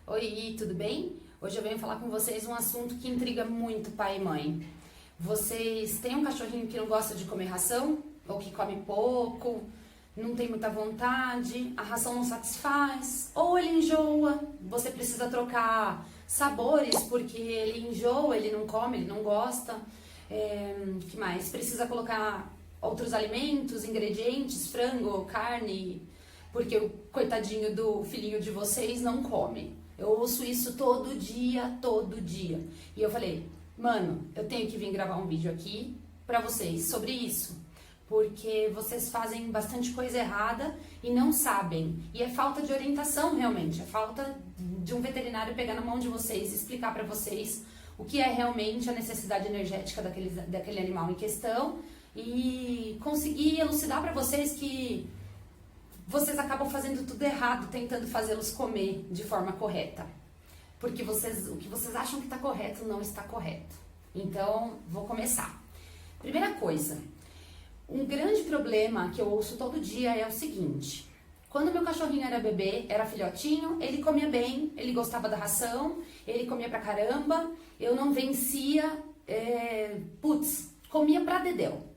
Oi, tudo bem? Hoje eu venho falar com vocês um assunto que intriga muito pai e mãe. Vocês têm um cachorrinho que não gosta de comer ração? Ou que come pouco, não tem muita vontade, a ração não satisfaz, ou ele enjoa, você precisa trocar sabores porque ele enjoa, ele não come, ele não gosta. Que mais? Precisa colocar outros alimentos, ingredientes, frango, carne, porque o coitadinho do filhinho de vocês não come. Eu ouço isso todo dia, todo dia. E eu falei, mano, eu tenho que vir gravar um vídeo aqui pra vocês sobre isso. Porque vocês fazem bastante coisa errada e não sabem. E é falta de orientação realmente, é falta de um veterinário pegar na mão de vocês e explicar pra vocês o que é realmente a necessidade energética daquele animal em questão e conseguir elucidar pra vocês que vocês acabam fazendo tudo errado, tentando fazê-los comer de forma correta. Porque o que vocês acham que está correto não está correto. Então, vou começar. Primeira coisa, um grande problema que eu ouço todo dia é o seguinte. Quando meu cachorrinho era bebê, era filhotinho, ele comia bem, ele gostava da ração, ele comia pra caramba, eu não vencia, comia pra dedéu.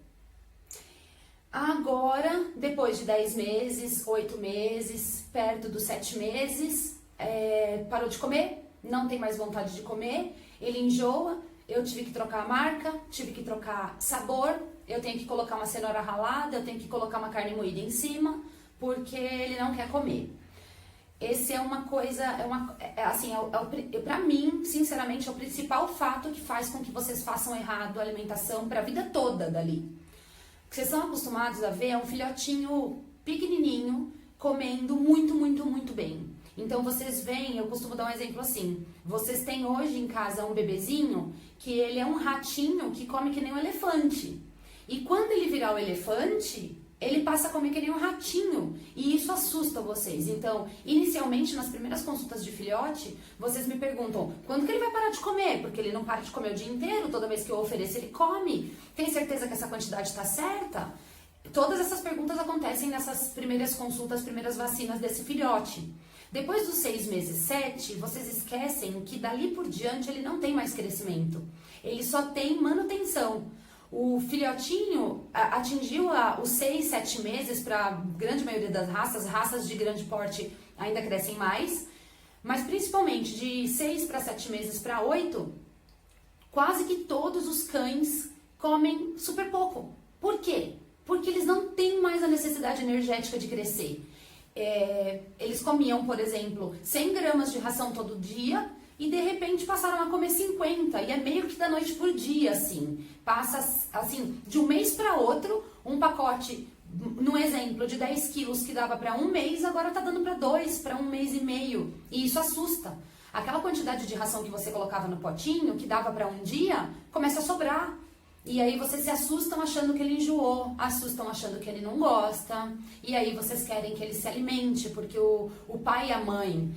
Agora, depois de 10 meses, 8 meses, perto dos 7 meses, parou de comer, não tem mais vontade de comer, ele enjoa, eu tive que trocar a marca, tive que trocar sabor, eu tenho que colocar uma cenoura ralada, eu tenho que colocar uma carne moída em cima, porque ele não quer comer. Esse é uma coisa, pra mim, sinceramente, é o principal fato que faz com que vocês façam errado a alimentação para a vida toda dali. O que vocês são acostumados a ver é um filhotinho pequenininho comendo muito, muito, muito bem. Então vocês veem, eu costumo dar um exemplo assim, vocês têm hoje em casa um bebezinho que ele é um ratinho que come que nem um elefante. E quando ele virar o elefante, ele passa a comer que nem um ratinho. E isso assusta vocês. Então, inicialmente, nas primeiras consultas de filhote, vocês me perguntam, quando que ele vai parar de comer? Porque ele não para de comer o dia inteiro, toda vez que eu ofereço ele come. Tem certeza que essa quantidade está certa? Todas essas perguntas acontecem nessas primeiras consultas, primeiras vacinas desse filhote. Depois dos 6 meses, 7, vocês esquecem que dali por diante ele não tem mais crescimento. Ele só tem manutenção. O filhotinho atingiu os 6, 7 meses para a grande maioria das raças de grande porte ainda crescem mais, mas principalmente de 6 para 7 meses para 8, quase que todos os cães comem super pouco. Por quê? Porque eles não têm mais a necessidade energética de crescer. Eles comiam, por exemplo, 100 gramas de ração todo dia e de repente passaram a comer 50 e é meio que da noite por dia, assim. Passa, assim, de um mês para outro, um pacote, no exemplo, de 10 quilos que dava para um mês, agora tá dando para 2, para um mês e meio. E isso assusta. Aquela quantidade de ração que você colocava no potinho, que dava para um dia, começa a sobrar. E aí vocês se assustam achando que ele enjoou, assustam achando que ele não gosta, e aí vocês querem que ele se alimente, porque o pai e a mãe,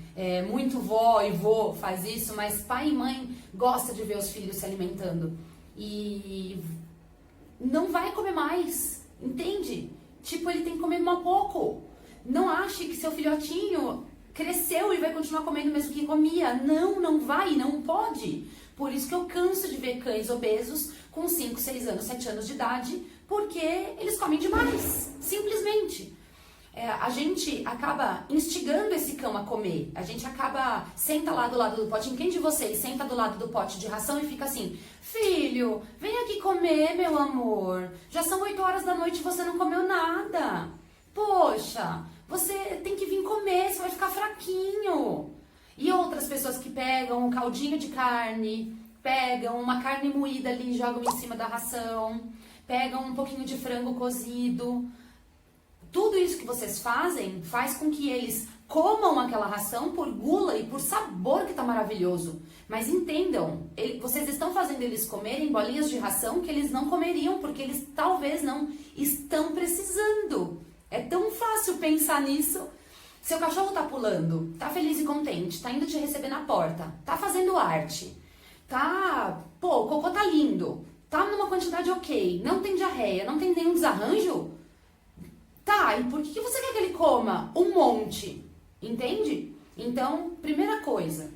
muito vó e vô faz isso, mas pai e mãe gosta de ver os filhos se alimentando. E não vai comer mais, entende? Tipo, ele tem que comer um pouco. Não ache que seu filhotinho cresceu e vai continuar comendo o mesmo que comia. Não, não vai, não pode. Por isso que eu canso de ver cães obesos com 5, 6 anos, 7 anos de idade, porque eles comem demais, simplesmente. A gente acaba instigando esse cão a comer, a gente senta lá do lado do potinho, quem de vocês senta do lado do pote de ração e fica assim, filho, vem aqui comer, meu amor, já são 8 horas da noite e você não comeu nada, poxa, você tem que vir comer, você vai ficar fraquinho. E outras pessoas que pegam um caldinho de carne, pegam uma carne moída ali e jogam em cima da ração, pegam um pouquinho de frango cozido. Tudo isso que vocês fazem faz com que eles comam aquela ração por gula e por sabor que tá maravilhoso. Mas entendam, vocês estão fazendo eles comerem bolinhas de ração que eles não comeriam porque eles talvez não estão precisando. É tão fácil pensar nisso. Seu cachorro tá pulando, tá feliz e contente, tá indo te receber na porta, tá fazendo arte, o cocô tá lindo, tá numa quantidade ok, não tem diarreia, não tem nenhum desarranjo, Tá, e por que você quer que ele coma um monte? Entende? Então, primeira coisa. coisa.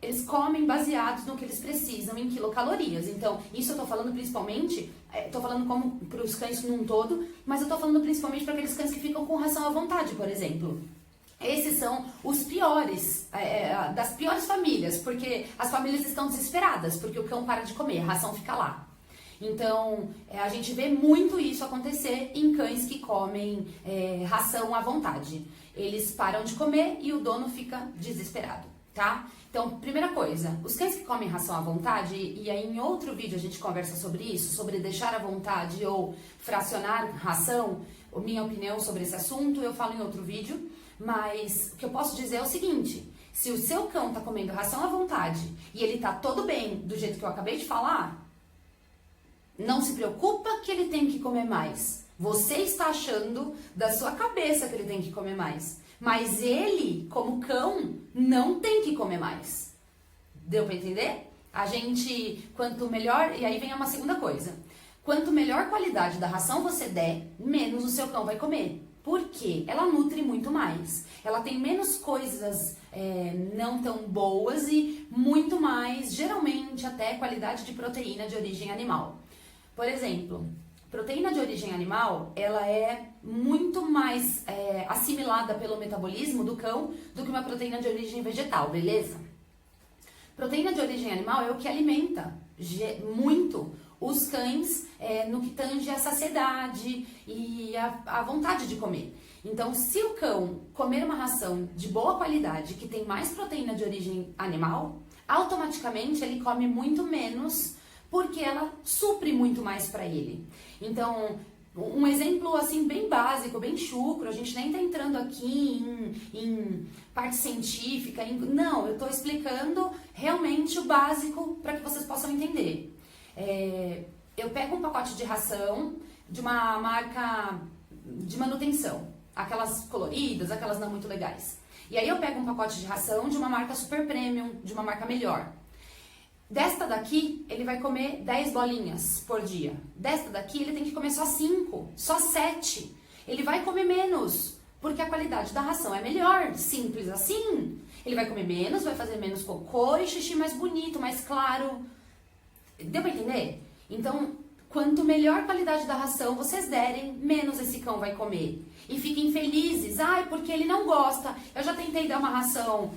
Eles comem baseados no que eles precisam em quilocalorias. Então, isso eu tô falando principalmente, tô falando como para os cães num todo, mas eu tô falando principalmente para aqueles cães que ficam com ração à vontade, por exemplo. Esses são os piores, das piores famílias, porque as famílias estão desesperadas, porque o cão para de comer, a ração fica lá. Então, a gente vê muito isso acontecer em cães que comem ração à vontade. Eles param de comer e o dono fica desesperado, tá? Então, primeira coisa, os cães que comem ração à vontade, e aí em outro vídeo a gente conversa sobre isso, sobre deixar à vontade ou fracionar ração, minha opinião sobre esse assunto, eu falo em outro vídeo, mas o que eu posso dizer é o seguinte: se o seu cão tá comendo ração à vontade e ele tá todo bem do jeito que eu acabei de falar, não se preocupa que ele tem que comer mais. Você está achando da sua cabeça que ele tem que comer mais. Mas ele, como cão, não tem que comer mais. Deu pra entender? A gente, quanto melhor... E aí vem uma segunda coisa. Quanto melhor qualidade da ração você der, menos o seu cão vai comer. Por quê? Ela nutre muito mais. Ela tem menos coisas não tão boas e muito mais, geralmente, até qualidade de proteína de origem animal. Por exemplo, proteína de origem animal, ela é muito mais assimilada pelo metabolismo do cão do que uma proteína de origem vegetal, beleza? Proteína de origem animal é o que alimenta muito os cães no que tange a saciedade e a vontade de comer. Então, se o cão comer uma ração de boa qualidade, que tem mais proteína de origem animal, automaticamente ele come muito menos, porque ela supre muito mais para ele. Então, um exemplo assim bem básico, bem chucro, a gente nem tá entrando aqui em parte científica, não, eu tô explicando realmente o básico para que vocês possam entender. Eu pego um pacote de ração de uma marca de manutenção, aquelas coloridas, aquelas não muito legais. E aí eu pego um pacote de ração de uma marca super premium, de uma marca melhor. Desta daqui, ele vai comer 10 bolinhas por dia. Desta daqui, ele tem que comer só 5, só 7. Ele vai comer menos, porque a qualidade da ração é melhor, simples assim. Ele vai comer menos, vai fazer menos cocô e xixi mais bonito, mais claro. Deu pra entender? Então, quanto melhor a qualidade da ração vocês derem, menos esse cão vai comer. E fiquem felizes. Ai, porque ele não gosta. Eu já tentei dar uma ração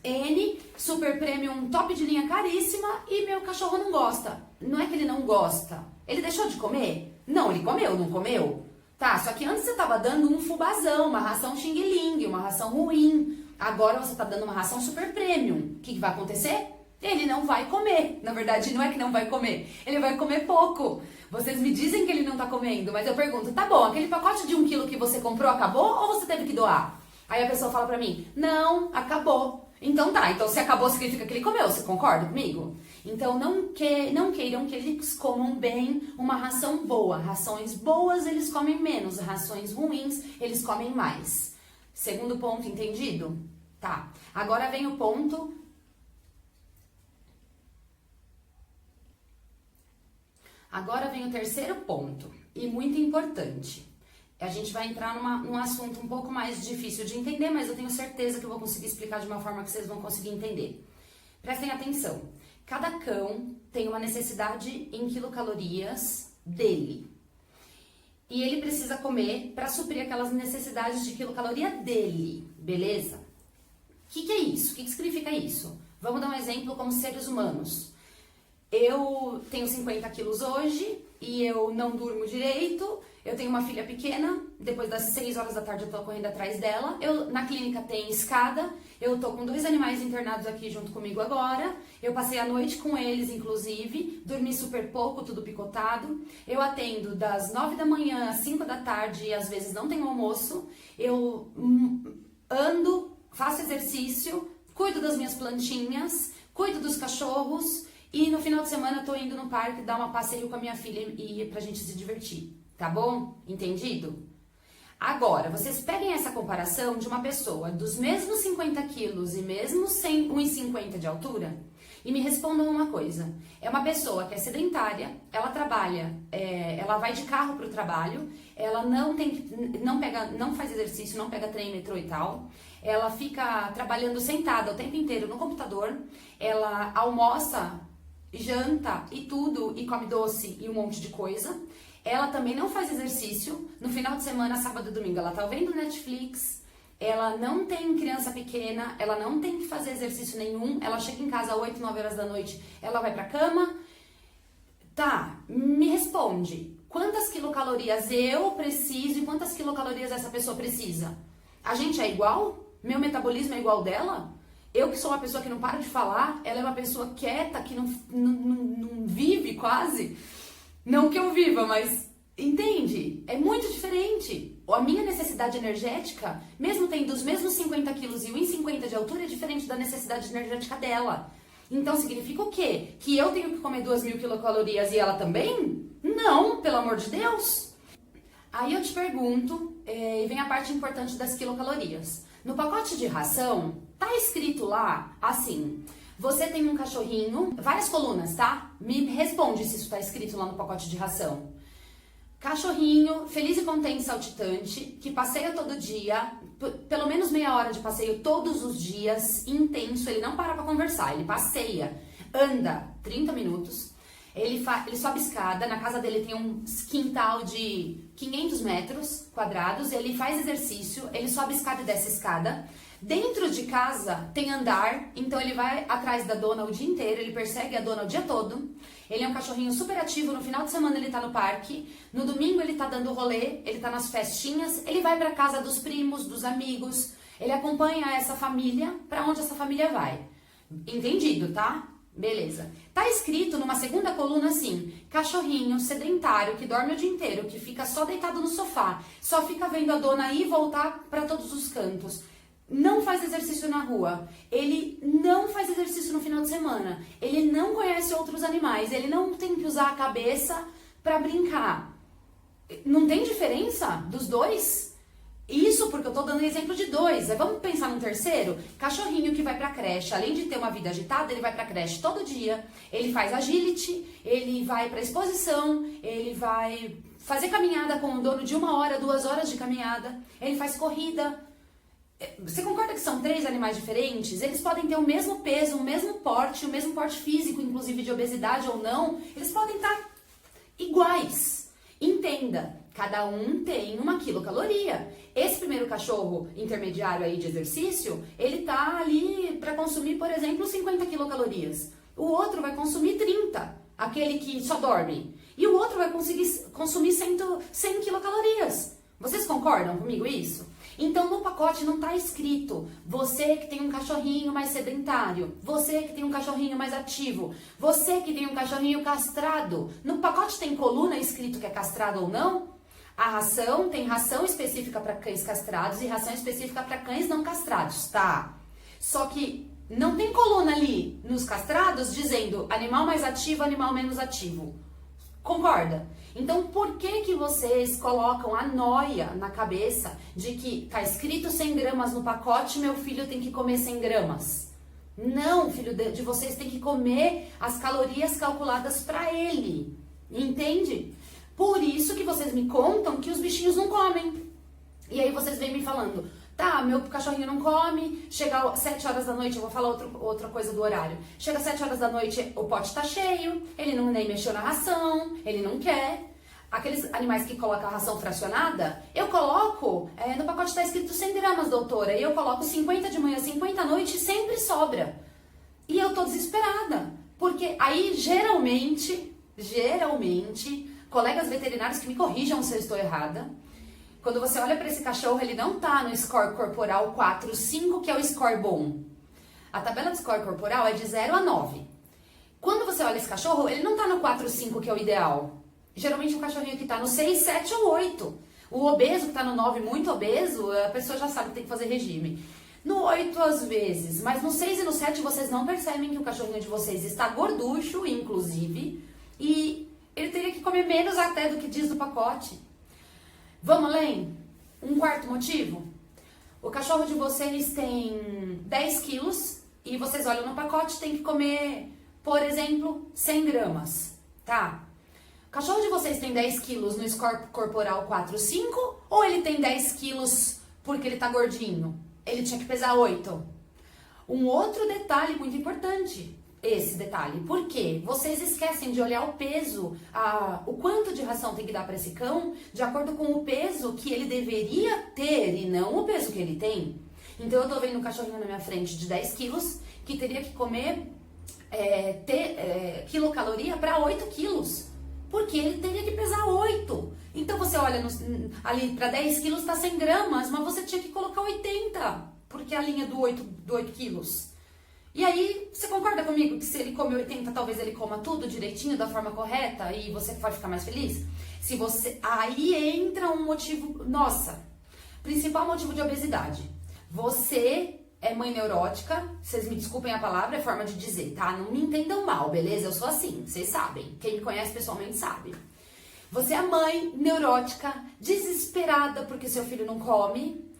N, super premium, top de linha, caríssima, e meu cachorro não gosta. Não é que ele não gosta. Ele deixou de comer? Não, ele comeu, não comeu? Tá, só que antes você tava dando um fubazão, uma ração xing-ling, uma ração ruim. Agora você tá dando uma ração super premium. O que vai acontecer? Ele não vai comer. Na verdade, não é que não vai comer. Ele vai comer pouco. Vocês me dizem que ele não tá comendo, mas eu pergunto, tá bom, aquele pacote de 1 quilo que você comprou acabou ou você teve que doar? Aí a pessoa fala pra mim, não, acabou. Então tá, então se acabou significa que ele comeu, você concorda comigo? Então não queiram que eles comam bem uma ração boa. Rações boas eles comem menos, rações ruins eles comem mais. Segundo ponto, entendido? Tá, agora vem o ponto... Agora vem o terceiro ponto, e muito importante. A gente vai entrar num assunto um pouco mais difícil de entender, mas eu tenho certeza que eu vou conseguir explicar de uma forma que vocês vão conseguir entender. Prestem atenção. Cada cão tem uma necessidade em quilocalorias dele. E ele precisa comer para suprir aquelas necessidades de quilocaloria dele, beleza? O que é isso? O que significa isso? Vamos dar um exemplo como seres humanos. Eu tenho 50 quilos hoje e eu não durmo direito. Eu tenho uma filha pequena, depois das 6 horas da tarde eu tô correndo atrás dela. Na clínica tem escada, eu tô com 2 animais internados aqui junto comigo agora. Eu passei a noite com eles, inclusive, dormi super pouco, tudo picotado. Eu atendo das 9 da manhã às 5 da tarde e às vezes não tenho almoço. Eu ando, faço exercício, cuido das minhas plantinhas, cuido dos cachorros e no final de semana eu tô indo no parque dar uma passeio com a minha filha e pra gente se divertir. Tá bom? Entendido? Agora, vocês peguem essa comparação de uma pessoa dos mesmos 50 quilos e mesmo 1,50 de altura e me respondam uma coisa. É uma pessoa que é sedentária, ela trabalha, ela vai de carro pro trabalho, ela não faz exercício, não pega trem, metrô e tal. ela fica trabalhando sentada o tempo inteiro no computador, ela almoça, janta e tudo, e come doce e um monte de coisa. Ela também não faz exercício. No final de semana, sábado e domingo, ela tá vendo Netflix. Ela não tem criança pequena, ela não tem que fazer exercício nenhum. Ela chega em casa às 8, 9 horas da noite, ela vai pra cama. Tá, me responde. Quantas quilocalorias eu preciso e quantas quilocalorias essa pessoa precisa? A gente é igual? Meu metabolismo é igual ao dela? Eu que sou uma pessoa que não para de falar, ela é uma pessoa quieta, que não vive quase. Não que eu viva, mas entende? É muito diferente. A minha necessidade energética, mesmo tendo os mesmos 50 quilos e 1,50 de altura, é diferente da necessidade energética dela. Então significa o quê? Que eu tenho que comer 2.000 quilocalorias e ela também? Não, pelo amor de Deus. Aí eu te pergunto, e vem a parte importante das quilocalorias. No pacote de ração, tá escrito lá assim: você tem um cachorrinho, várias colunas, tá? Me responde se isso tá escrito lá no pacote de ração. Cachorrinho, feliz e contente, saltitante, que passeia todo dia, pelo menos meia hora de passeio todos os dias, intenso, ele não para pra conversar, ele passeia, anda 30 minutos, ele sobe escada, na casa dele tem um quintal de 500 metros quadrados, ele faz exercício, ele sobe escada e desce escada. Dentro de casa tem andar, então ele vai atrás da dona o dia inteiro, ele persegue a dona o dia todo. Ele é um cachorrinho super ativo, no final de semana ele tá no parque, no domingo ele tá dando rolê, ele tá nas festinhas, ele vai pra casa dos primos, dos amigos, ele acompanha essa família pra onde essa família vai. Entendido, tá? Beleza. Tá escrito numa segunda coluna assim: cachorrinho sedentário que dorme o dia inteiro, que fica só deitado no sofá, só fica vendo a dona ir e voltar pra todos os cantos. Não faz exercício na rua, ele não faz exercício no final de semana, ele não conhece outros animais, ele não tem que usar a cabeça pra brincar. Não tem diferença dos dois? Isso porque eu tô dando exemplo de dois. Vamos pensar num terceiro? Cachorrinho que vai pra creche, além de ter uma vida agitada, ele vai pra creche todo dia, ele faz agility, ele vai pra exposição, ele vai fazer caminhada com o dono de 1 hora, 2 horas de caminhada, ele faz corrida. Você concorda que são 3 animais diferentes? Eles podem ter o mesmo peso, o mesmo porte físico, inclusive de obesidade ou não. Eles podem estar iguais. Entenda, cada um tem uma quilocaloria. Esse primeiro cachorro intermediário aí de exercício, ele tá ali para consumir, por exemplo, 50 quilocalorias. O outro vai consumir 30, aquele que só dorme. E o outro vai conseguir consumir 100 quilocalorias. Vocês concordam comigo isso? Então no pacote não está escrito você que tem um cachorrinho mais sedentário, você que tem um cachorrinho mais ativo, você que tem um cachorrinho castrado. No pacote tem coluna escrito que é castrado ou não? A ração tem ração específica para cães castrados e ração específica para cães não castrados, tá? Só que não tem coluna ali nos castrados dizendo animal mais ativo, animal menos ativo. Concorda? Então, por que vocês colocam a noia na cabeça de que tá escrito 100 gramas no pacote, meu filho tem que comer 100 gramas? Não, filho de vocês tem que comer as calorias calculadas para ele. Entende? Por isso que vocês me contam que os bichinhos não comem. E aí vocês vêm me falando: tá, meu cachorrinho não come, chega às 7 horas da noite, eu vou falar outra coisa do horário. Chega às 7 horas da noite, o pote tá cheio, ele não nem mexeu na ração, ele não quer. Aqueles animais que colocam a ração fracionada, eu coloco, no pacote tá escrito 100 gramas, doutora, e eu coloco 50 de manhã, 50 à noite, sempre sobra. E eu tô desesperada, porque aí geralmente, colegas veterinários que me corrijam se eu estou errada, quando você olha para esse cachorro, ele não tá no score corporal 4, 5, que é o score bom. A tabela de score corporal é de 0 a 9. Quando você olha esse cachorro, ele não tá no 4, 5, que é o ideal. Geralmente um cachorrinho que tá no 6, 7 ou 8. O obeso que tá no 9, muito obeso, a pessoa já sabe que tem que fazer regime. No 8 às vezes, mas no 6 e no 7 vocês não percebem que o cachorrinho de vocês está gorducho, inclusive, e ele teria que comer menos até do que diz no pacote. Vamos além? Um quarto motivo? O cachorro de vocês tem 10 quilos e vocês olham no pacote, tem que comer, por exemplo, 100 gramas, tá? O cachorro de vocês tem 10 quilos no score corporal 4, 5 ou ele tem 10 quilos porque ele tá gordinho? ele tinha que pesar 8. Um outro detalhe muito importante, esse detalhe. Por quê? Vocês esquecem de olhar o peso, o quanto de ração tem que dar para esse cão, de acordo com o peso que ele deveria ter e não o peso que ele tem. Então eu tô vendo um cachorrinho na minha frente de 10 quilos que teria que comer, quilocaloria para 8 quilos. Porque ele teria que pesar 8. Então você olha ali para 10 quilos tá 100 gramas, mas você tinha que colocar 80. Porque é a linha do 8 quilos. E aí, você concorda comigo que se ele come 80, talvez ele coma tudo direitinho, da forma correta, e você vai ficar mais feliz? Aí entra um motivo, principal motivo de obesidade. Você é mãe neurótica, vocês me desculpem a palavra, é forma de dizer, tá? Não me entendam mal, beleza? Eu sou assim, vocês sabem. Quem me conhece pessoalmente sabe. Você é mãe neurótica, desesperada porque seu filho não come.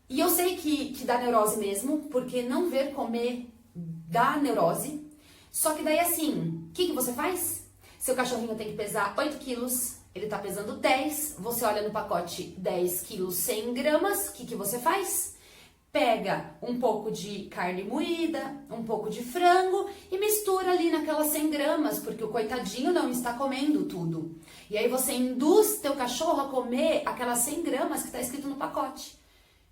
E eu sei que dá neurose mesmo, porque não ver comer dá neurose. Só que daí assim, o que você faz? Seu cachorrinho tem que pesar 8 quilos, ele tá pesando 10, você olha no pacote 10 quilos 100 gramas, o que você faz? Pega um pouco de carne moída, um pouco de frango e mistura ali naquelas 100 gramas, porque o coitadinho não está comendo tudo. E aí você induz teu cachorro a comer aquelas 100 gramas que está escrito no pacote.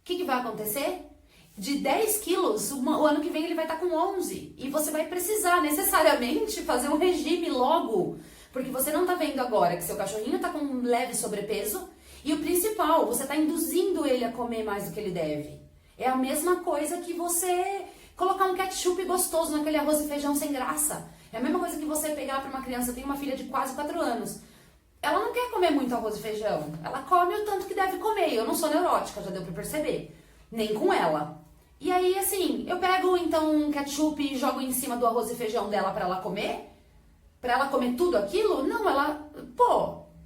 O que vai acontecer? De 10 quilos, o ano que vem ele vai estar com 11. E você vai precisar necessariamente fazer um regime logo. Porque você não está vendo agora que seu cachorrinho está com um leve sobrepeso. E o principal, você está induzindo ele a comer mais do que ele deve. É a mesma coisa que você colocar um ketchup gostoso naquele arroz e feijão sem graça. É a mesma coisa que você pegar para uma criança, eu tenho uma filha de quase 4 anos. Ela não quer comer muito arroz e feijão. Ela come o tanto que deve comer. Eu não sou neurótica, já deu pra perceber. Nem com ela. E aí, assim, eu pego então um ketchup e jogo em cima do arroz e feijão dela pra ela comer? Pra ela comer tudo aquilo? Não, ela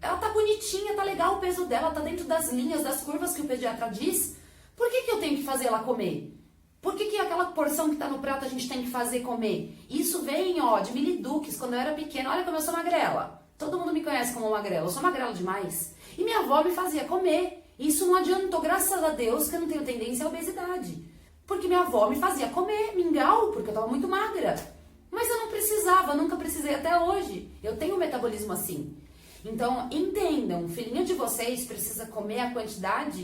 tá bonitinha, tá legal o peso dela, tá dentro das linhas, das curvas que o pediatra diz. Por que eu tenho que fazer ela comer? Por que aquela porção que tá no prato a gente tem que fazer comer? Isso vem, de Miliduques, quando eu era pequena. Olha como eu sou magrela. Todo mundo me conhece como magrela, eu sou magrela demais. E minha avó me fazia comer. Isso não adiantou, graças a Deus, que eu não tenho tendência à obesidade. Porque minha avó me fazia comer mingau, porque eu tava muito magra. Mas eu não precisava, nunca precisei até hoje. Eu tenho um metabolismo assim. Então, entendam, o filhinho de vocês precisa comer a quantidade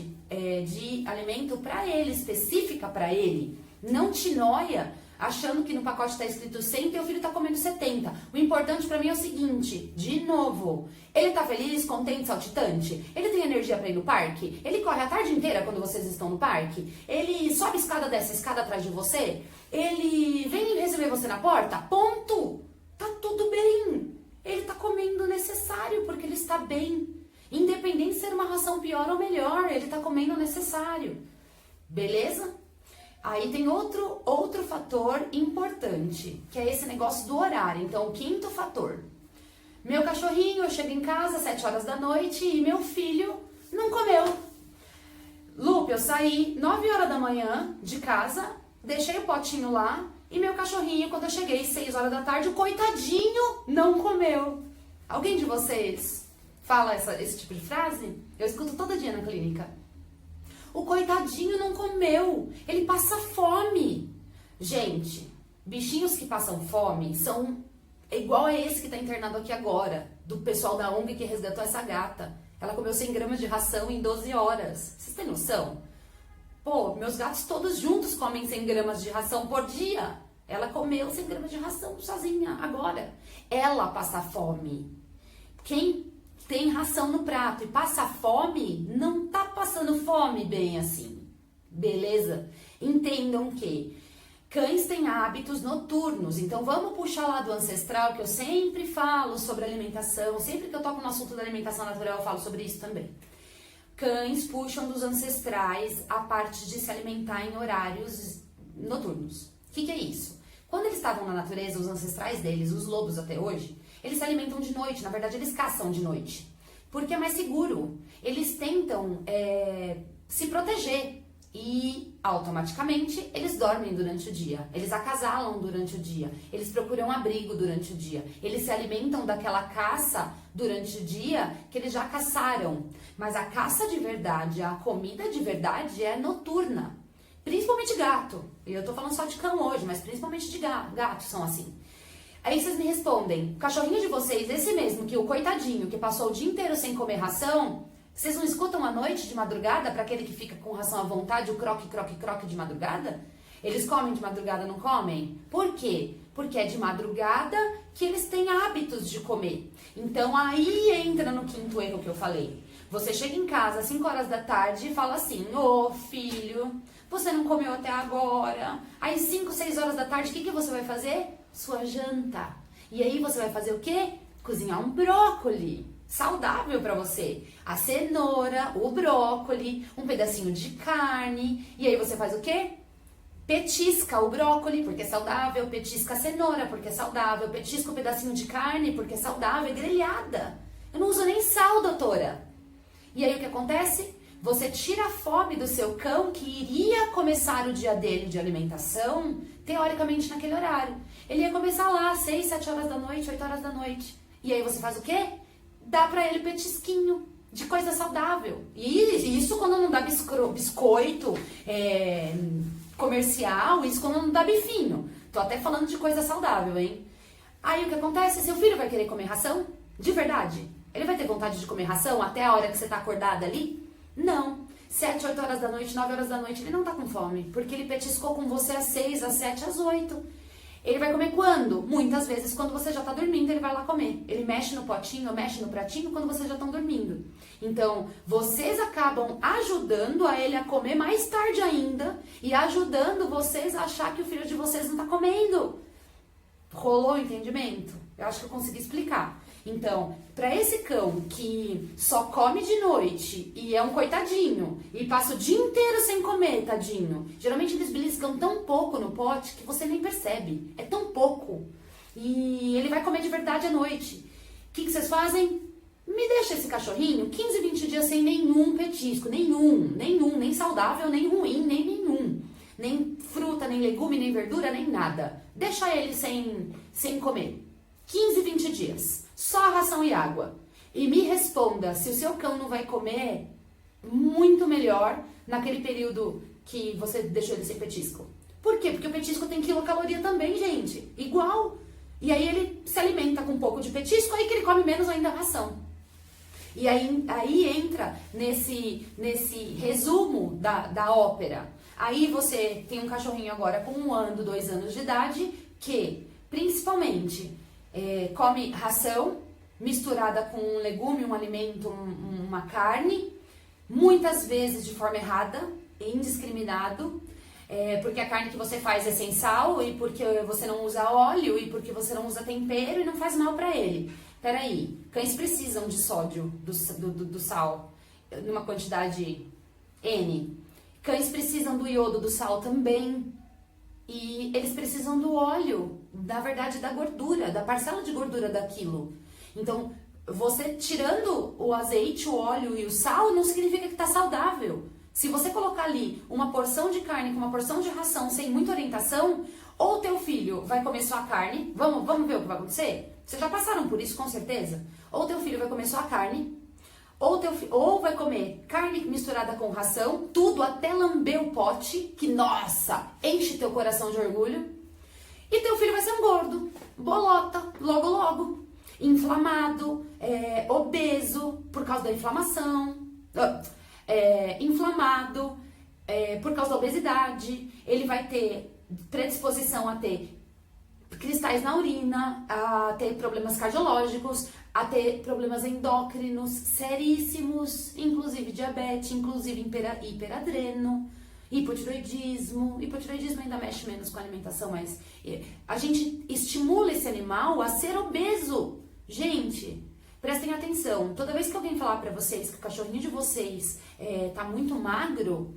de alimento para ele, específica para ele. Não te noia achando que no pacote está escrito 100 e teu filho está comendo 70. O importante para mim é o seguinte, de novo, ele tá feliz, contente, saltitante? Ele tem energia para ir no parque? Ele corre a tarde inteira quando vocês estão no parque? Ele sobe escada, desce escada atrás de você? Ele vem receber você na porta? Ponto! Tá tudo bem. Ele tá comendo o necessário porque ele está bem. Independente de ser uma ração pior ou melhor, ele tá comendo o necessário. Beleza? Aí tem outro fator importante, que é esse negócio do horário. Então, o quinto fator. Meu cachorrinho, eu chego em casa às 7 horas da noite e meu filho não comeu. Lupe, eu saí 9 horas da manhã de casa, deixei o potinho lá e meu cachorrinho, quando eu cheguei 6 horas da tarde, o coitadinho não comeu. Alguém de vocês fala esse tipo de frase? Eu escuto todo dia na clínica. O coitadinho não comeu, ele passa fome. Gente, bichinhos que passam fome são igual a esse que tá internado aqui agora, do pessoal da ONG que resgatou essa gata. Ela comeu 100 gramas de ração em 12 horas. Vocês têm noção? Pô, meus gatos todos juntos comem 100 gramas de ração por dia. Ela comeu 100 gramas de ração sozinha, agora. Ela passa fome. Quem tem ração no prato e passa fome, não tá passando fome bem assim. Beleza? Entendam que cães têm hábitos noturnos. Então vamos puxar lá do ancestral, que eu sempre falo sobre alimentação. Sempre que eu toco no assunto da alimentação natural, eu falo sobre isso também. Cães puxam dos ancestrais a parte de se alimentar em horários noturnos. O que é isso? Quando eles estavam na natureza, os ancestrais deles, os lobos até hoje, eles se alimentam de noite. Na verdade, eles caçam de noite. Porque é mais seguro. Eles tentam se proteger. E, automaticamente, eles dormem durante o dia. Eles acasalam durante o dia. Eles procuram abrigo durante o dia. Eles se alimentam daquela caça durante o dia que eles já caçaram. Mas a caça de verdade, a comida de verdade é noturna. Principalmente gato. E eu tô falando só de cão hoje, mas principalmente de gato são assim. Aí vocês me respondem, o cachorrinho de vocês, esse mesmo, que o coitadinho, que passou o dia inteiro sem comer ração, vocês não escutam à noite, de madrugada, para aquele que fica com ração à vontade, o croque, croque, croque de madrugada? Eles comem de madrugada, não comem? Por quê? Porque é de madrugada que eles têm hábitos de comer. Então aí entra no quinto erro que eu falei. Você chega em casa às 5 horas da tarde e fala assim, ô filho, você não comeu até agora. Aí 5, 6 horas da tarde, o que você vai fazer? Sua janta. E aí você vai fazer o quê? Cozinhar um brócoli. Saudável para você. A cenoura, o brócoli, um pedacinho de carne. E aí você faz o quê? Petisca o brócoli, porque é saudável. Petisca a cenoura, porque é saudável. Petisca o pedacinho de carne, porque é saudável. É grelhada. Eu não uso nem sal, doutora. E aí o que acontece? Você tira a fome do seu cão que iria começar o dia dele de alimentação, teoricamente naquele horário. Ele ia começar lá às 6, 7 horas da noite, 8 horas da noite. E aí você faz o quê? Dá pra ele petisquinho de coisa saudável. E isso quando não dá biscoito comercial, isso quando não dá bifinho. Tô até falando de coisa saudável, hein? Aí o que acontece? Seu filho vai querer comer ração? De verdade? Ele vai ter vontade de comer ração até a hora que você tá acordada ali? Não. 7, 8 horas da noite, 9 horas da noite, ele não tá com fome. Porque ele petiscou com você às 6, às 7, às 8. Ele vai comer quando? Muitas vezes quando você já tá dormindo, ele vai lá comer. Ele mexe no potinho, mexe no pratinho quando vocês já estão dormindo. Então, vocês acabam ajudando a ele a comer mais tarde ainda e ajudando vocês a achar que o filho de vocês não tá comendo. Rolou o entendimento? Eu acho que eu consegui explicar. Então, para esse cão que só come de noite e é um coitadinho e passa o dia inteiro sem comer, tadinho. Geralmente eles beliscam tão pouco no pote que você nem percebe. É tão pouco. E ele vai comer de verdade à noite. O que vocês fazem? Me deixa esse cachorrinho 15, 20 dias sem nenhum petisco. Nenhum. Nem saudável, nem ruim, nem nenhum. Nem fruta, nem legume, nem verdura, nem nada. Deixa ele sem comer. 15, 20 dias. Só ração e água. E me responda se o seu cão não vai comer muito melhor naquele período que você deixou ele sem petisco. Por quê? Porque o petisco tem quilocaloria também, gente. Igual. E aí ele se alimenta com um pouco de petisco, aí que ele come menos ainda a ração. E aí entra nesse resumo da ópera. Aí você tem um cachorrinho agora com 1 ano, 2 anos de idade, que principalmente come ração misturada com um legume, um alimento, uma carne, muitas vezes de forma errada, indiscriminado, porque a carne que você faz é sem sal e porque você não usa óleo e porque você não usa tempero e não faz mal para ele. Peraí, cães precisam de sódio do sal numa quantidade N. Cães precisam do iodo do sal também. E eles precisam do óleo, na verdade da gordura, da parcela de gordura daquilo. Então, você tirando o azeite, o óleo e o sal, não significa que está saudável. Se você colocar ali uma porção de carne com uma porção de ração sem muita orientação, ou teu filho vai comer só a carne, vamos ver o que vai acontecer? Vocês já passaram por isso com certeza? Ou teu filho vai comer só a carne, ou vai comer carne misturada com ração, tudo até lamber o pote, que nossa, enche teu coração de orgulho. E teu filho vai ser um gordo, bolota, logo, inflamado, obeso por causa da inflamação, inflamado por causa da obesidade. Ele vai ter predisposição a ter cristais na urina, a ter problemas cardiológicos, a ter problemas endócrinos seríssimos, inclusive diabetes, inclusive hiperadreno, hipotiroidismo. Hipotiroidismo ainda mexe menos com a alimentação, mas a gente estimula esse animal a ser obeso. Gente, prestem atenção, toda vez que alguém falar pra vocês que o cachorrinho de vocês tá muito magro,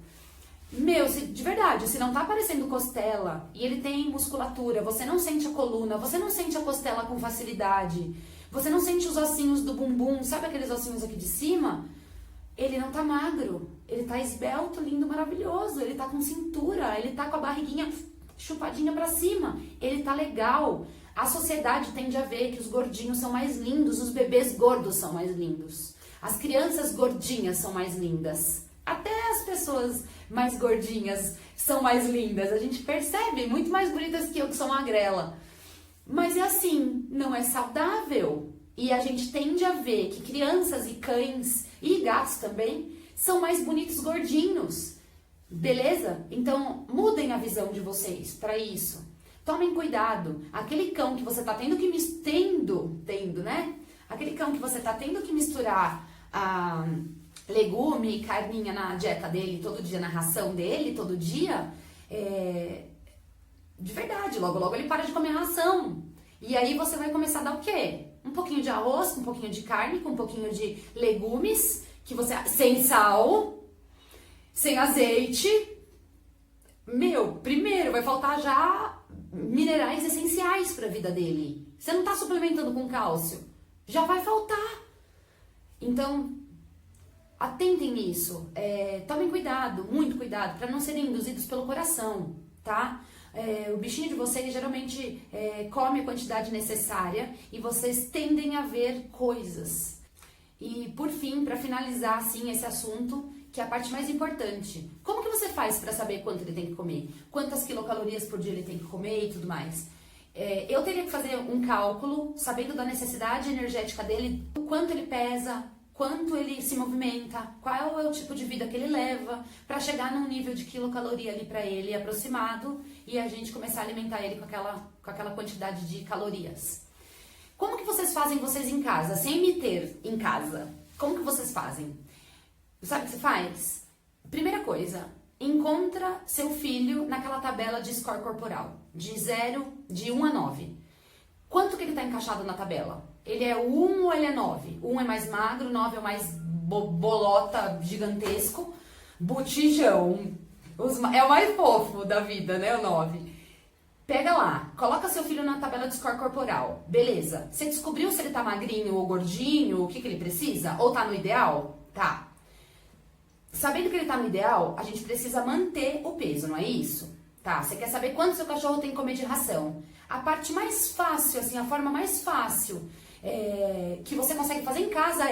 de verdade, se não tá aparecendo costela e ele tem musculatura, você não sente a coluna, você não sente a costela com facilidade, você não sente os ossinhos do bumbum, sabe aqueles ossinhos aqui de cima? Ele não tá magro, ele tá esbelto, lindo, maravilhoso, ele tá com cintura, ele tá com a barriguinha chupadinha pra cima, ele tá legal. A sociedade tende a ver que os gordinhos são mais lindos, os bebês gordos são mais lindos, as crianças gordinhas são mais lindas. Até as pessoas mais gordinhas são mais lindas, a gente percebe, muito mais bonitas que eu, que sou magrela. Mas é assim, não é saudável. E a gente tende a ver que crianças e cães, e gatos também, são mais bonitos gordinhos. Beleza? Então, mudem a visão de vocês para isso. Tomem cuidado. Aquele cão que você tá tendo que né? Aquele cão que você tá tendo que misturar legume e carninha na dieta dele todo dia, na ração dele todo dia, de verdade, logo logo ele para de comer ração. E aí você vai começar a dar o quê? Um pouquinho de arroz, com um pouquinho de carne, com um pouquinho de legumes, que você sem sal, sem azeite. Primeiro vai faltar já minerais essenciais para a vida dele. Você não está suplementando com cálcio, já vai faltar. Então, atentem nisso. Tomem cuidado, muito cuidado, para não serem induzidos pelo coração, tá? O bichinho de vocês geralmente come a quantidade necessária e vocês tendem a ver coisas. E por fim, para finalizar assim esse assunto, que é a parte mais importante, como que você faz para saber quanto ele tem que comer? Quantas quilocalorias por dia ele tem que comer e tudo mais? Eu teria que fazer um cálculo, sabendo da necessidade energética dele, quanto ele pesa, quanto ele se movimenta, qual é o tipo de vida que ele leva, para chegar num nível de quilocaloria ali para ele aproximado e a gente começar a alimentar ele com aquela quantidade de calorias. Como que vocês fazem em casa, sem me ter em casa? Como que vocês fazem? Sabe o que você faz? Primeira coisa, encontra seu filho naquela tabela de score corporal, de 1 a 9. Quanto que ele está encaixado na tabela? Ele é 1 ou ele é 9? 1 é mais magro, 9 é o mais bolota gigantesco, botijão. É o mais fofo da vida, né, o 9. Pega lá, coloca seu filho na tabela de score corporal. Beleza. Você descobriu se ele tá magrinho ou gordinho, o que ele precisa? Ou tá no ideal? Tá. Sabendo que ele tá no ideal, a gente precisa manter o peso, não é isso? Tá, você quer saber quanto seu cachorro tem que comer de ração. A parte mais fácil, assim, a forma mais fácil que você consegue fazer em casa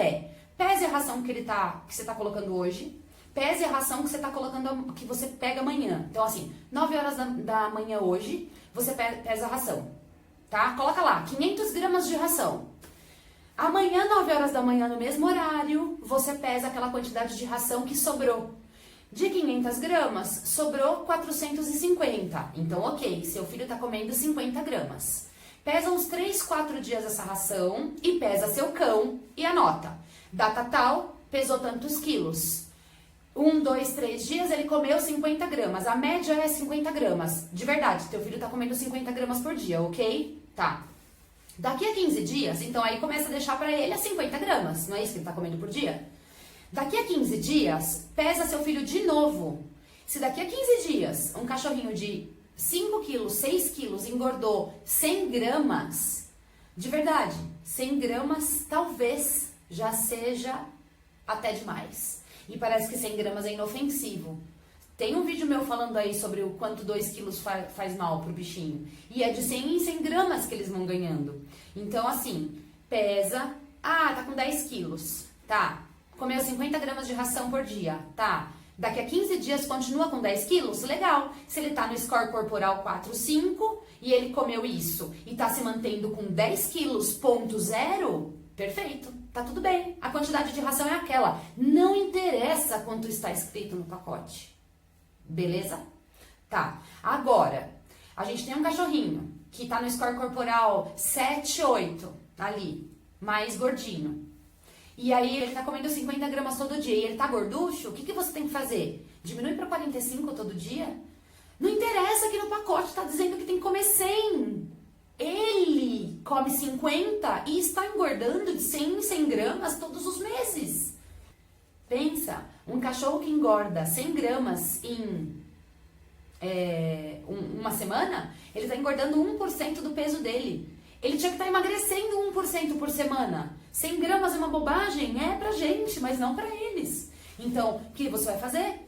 pese a ração que você tá colocando hoje, pese a ração que você tá colocando, que você pega amanhã. Então, assim, 9 horas da manhã hoje, você pesa a ração, tá? Coloca lá, 500 gramas de ração. Amanhã, 9 horas da manhã, no mesmo horário, você pesa aquela quantidade de ração que sobrou. De 500 gramas, sobrou 450. Então, ok, seu filho tá comendo 50 gramas. Pesa uns 3, 4 dias essa ração e pesa seu cão e anota. Data tal, pesou tantos quilos. 1, 2, 3 dias, ele comeu 50 gramas. A média é 50 gramas. De verdade, teu filho tá comendo 50 gramas por dia, ok? Tá. Daqui a 15 dias, então aí começa a deixar pra ele as 50 gramas. Não é isso que ele tá comendo por dia? Daqui a 15 dias, pesa seu filho de novo. Se daqui a 15 dias, um cachorrinho de 5 quilos, 6 quilos engordou 100 gramas, de verdade, 100 gramas talvez já seja até demais. E parece que 100 gramas é inofensivo. Tem um vídeo meu falando aí sobre o quanto 2 quilos faz mal pro bichinho. E é de 100 em 100 gramas que eles vão ganhando. Então, assim, pesa. Ah, tá com 10 quilos. Tá. Comeu 50 gramas de ração por dia. Tá. Daqui a 15 dias continua com 10 quilos? Legal. Se ele tá no score corporal 4, 5 e ele comeu isso e tá se mantendo com 10 quilos, ponto zero, perfeito. Tá tudo bem. A quantidade de ração é aquela. Não interessa quanto está escrito no pacote. Beleza? Tá. Agora, a gente tem um cachorrinho que tá no score corporal 7, 8, ali, mais gordinho. E aí ele tá comendo 50 gramas todo dia e ele tá gorducho, o que você tem que fazer? Diminui para 45 todo dia? Não interessa que no pacote tá dizendo que tem que comer 100. Ele come 50 e está engordando de 100 em 100 gramas todos os meses. Pensa, um cachorro que engorda 100 gramas em uma semana, ele está engordando 1% do peso dele. Ele tinha que estar emagrecendo 1% por semana. 100 gramas é uma bobagem? É pra gente, mas não pra eles. Então, o que você vai fazer?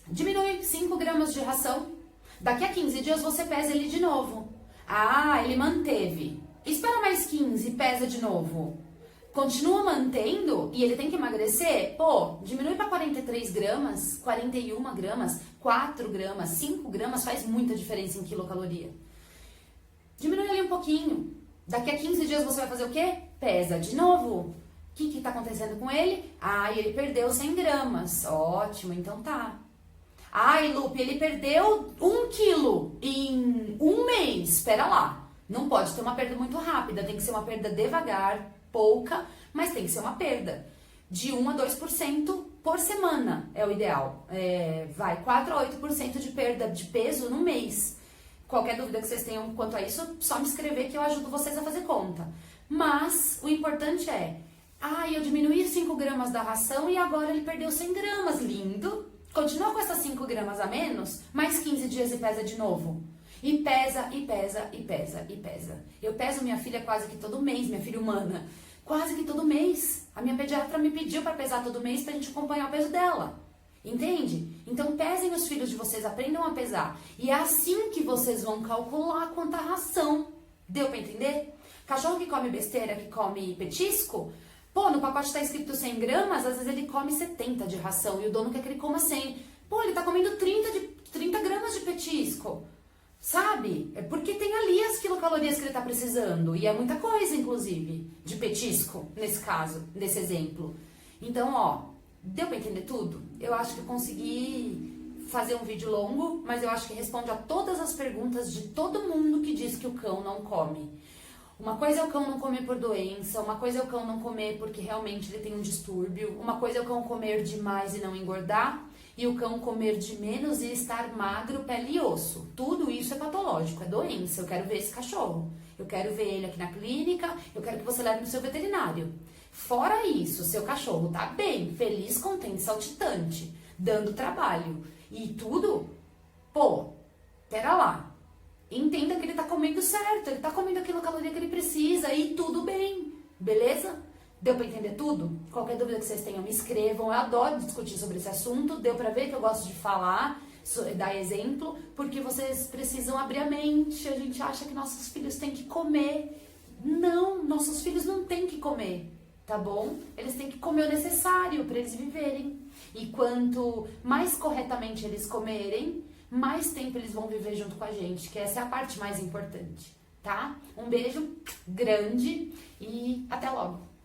Diminui 5 gramas de ração. Daqui a 15 dias você pesa ele de novo. Ah, ele manteve. Espera mais 15 e pesa de novo. Continua mantendo e ele tem que emagrecer, pô, diminui para 43 gramas, 41 gramas, 4 gramas, 5 gramas faz muita diferença em quilocaloria. Diminui ali um pouquinho. Daqui a 15 dias você vai fazer o quê? Pesa de novo. O que tá acontecendo com ele? Ah, ele perdeu 100 gramas. Ótimo, então tá. Ai, Lupe, ele perdeu 1 quilo em um mês. Espera lá. Não pode ter uma perda muito rápida. Tem que ser uma perda devagar, pouca, mas tem que ser uma perda. De 1 a 2% por semana é o ideal. Vai 4 a 8% de perda de peso no mês. Qualquer dúvida que vocês tenham quanto a isso, só me escrever que eu ajudo vocês a fazer conta. Mas o importante é, eu diminuí 5 gramas da ração e agora ele perdeu 100 gramas, lindo. Continua com essas 5 gramas a menos, mais 15 dias e pesa de novo. E pesa, e pesa, e pesa, e pesa. Eu peso minha filha quase que todo mês, minha filha humana. Quase que todo mês. A minha pediatra me pediu para pesar todo mês pra gente acompanhar o peso dela. Entende? Então pesem os filhos de vocês, aprendam a pesar. E é assim que vocês vão calcular quanta ração. Deu pra entender? Cachorro que come besteira, que come petisco, pô, no pacote tá escrito 100 gramas, às vezes ele come 70 de ração e o dono quer que ele coma 100. Pô, ele tá comendo 30 gramas de petisco. Sabe? É porque tem ali as quilocalorias que ele tá precisando. E é muita coisa, inclusive, de petisco, nesse caso, nesse exemplo. Então, ó, deu pra entender tudo? Eu acho que eu consegui fazer um vídeo longo, mas eu acho que responde a todas as perguntas de todo mundo que diz que o cão não come. Uma coisa é o cão não comer por doença, uma coisa é o cão não comer porque realmente ele tem um distúrbio, uma coisa é o cão comer demais e não engordar, e o cão comer de menos e estar magro, pele e osso. Tudo isso é patológico, é doença. Eu quero ver esse cachorro, eu quero ver ele aqui na clínica, eu quero que você leve no seu veterinário. Fora isso, seu cachorro tá bem, feliz, contente, saltitante, dando trabalho e tudo, pô, pera lá. Entenda que ele tá comendo certo, ele tá comendo aquilo caloria que ele precisa e tudo bem, beleza? Deu pra entender tudo? Qualquer dúvida que vocês tenham, me escrevam, eu adoro discutir sobre esse assunto, deu pra ver que eu gosto de falar, dar exemplo, porque vocês precisam abrir a mente, a gente acha que nossos filhos têm que comer. Não, nossos filhos não têm que comer, tá bom? Eles têm que comer o necessário para eles viverem. E quanto mais corretamente eles comerem, mais tempo eles vão viver junto com a gente, que essa é a parte mais importante, tá? Um beijo grande e até logo!